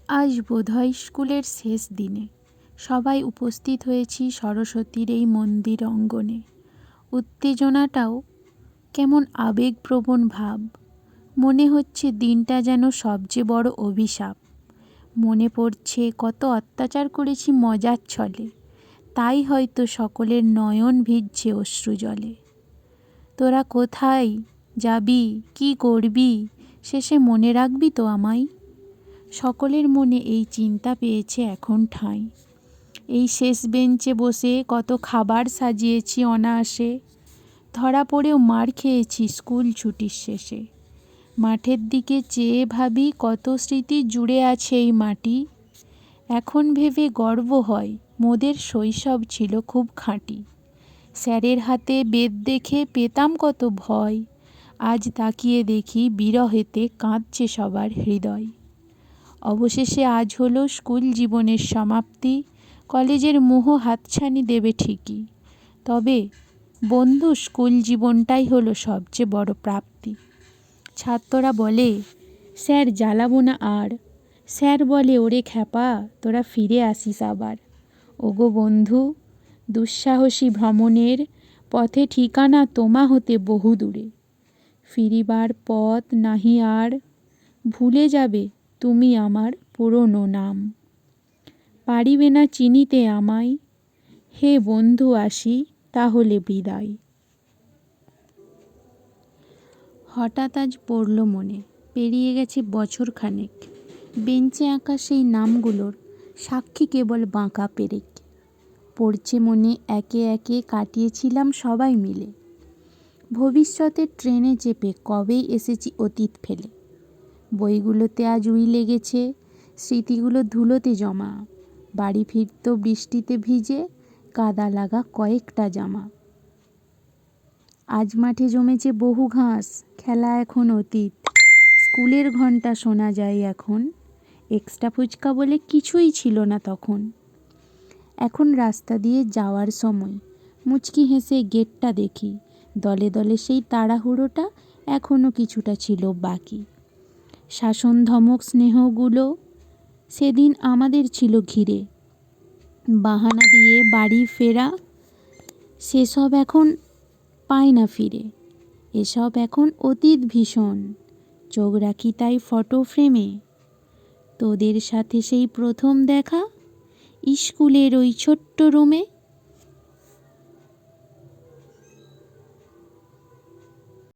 আজ বোধহয় স্কুলের শেষ দিনে সবাই উপস্থিত হয়েছি সরস্বতীর এই মন্দির অঙ্গনে। উত্তেজনাটাও কেমন আবেগপ্রবণ ভাব। মনে হচ্ছে দিনটা যেন সবচেয়ে বড় অভিশাপ। মনে পড়ছে কত অত্যাচার করেছি মজার ছলে, তাই হয়তো সকলের নয়ন ভিজছে অশ্রু জলে। তোরা কোথায় যাবি, কি করবি, শেষে মনে রাখবি তো আমায়? সকলের মনে এই চিন্তা পেয়েছে এখন ঠাঁই। এই শেষ বেঞ্চে বসে কত খাবার সাজিয়েছি অনায়াসে, ধরা পড়েও মার খেয়েছি স্কুল ছুটির শেষে। মাঠের দিকে চেয়ে ভাবি কত স্মৃতি জুড়ে আছে এই মাটি। এখন ভেবে গর্ব হয় মোদের শৈশব ছিল খুব খাঁটি। স্যারের হাতে বেত দেখে পেতাম কত ভয়, আজ তাকিয়ে দেখি বিরহেতে কাঁদছে সবার হৃদয়। অবশেষে আজ হলো স্কুল জীবনের সমাপ্তি। কলেজের মোহ হাতছানি দেবে ঠিকই, তবে বন্ধু স্কুল জীবনটাই হলো সবচেয়ে বড় প্রাপ্তি। ছাত্ররা বলে স্যার জ্বালাবো না আর, স্যার বলে ওরে খ্যাপা তোরা ফিরে আসিস আবার। ওগো বন্ধু, দুঃসাহসী ভ্রমণের পথে ঠিকানা তোমা হতে বহু দূরে। ফিরিবার পথ নাহি আর, ভুলে যাবে তুমি আমার পুরনো নাম। পারিবে না চিনিতে আমায়, হে বন্ধু আসি তাহলে বিদায়। হঠাৎ আজ পড়ল মনে, পেরিয়ে গেছে বছর খানেক। বেঞ্চে আঁকা সেই নামগুলোর সাক্ষী কেবল বাঁকা পেরেক। পড়ছে মনে একে একে কাটিয়েছিলাম সবাই মিলে। ভবিষ্যতের ট্রেনে চেপে কবেই এসেছি অতীত ফেলে। বইগুলোতে আজ উই লেগেছে, স্মৃতিগুলো ধুলোতে জমা। বাড়ি ফিরত বৃষ্টিতে ভিজে, কাদা লাগা কয়েকটা জামা। আজ মাঠে জমেছে বহু ঘাস, খেলা এখন অতীত। স্কুলের ঘন্টা শোনা যায় এখন, এক্সট্রা ফুচকা বলে কিছুই ছিল না তখন। এখন রাস্তা দিয়ে যাওয়ার সময় মুচকি হেসে গেটটা দেখি, দলে দলে সেই তাড়াহুড়োটা এখনও কিছুটা ছিল বাকি। শাসন ধমক স্নেহগুলো সেদিন আমাদের ছিল ঘিরে। বাহানা দিয়ে বাড়ি ফেরা সেসব এখন পায় না ফিরে। এসব এখন অতীত ভীষণ, চোখ রাখি তাই ফটো ফ্রেমে। তোদের সাথে সেই প্রথম দেখা স্কুলের ওই ছোট্ট রুমে।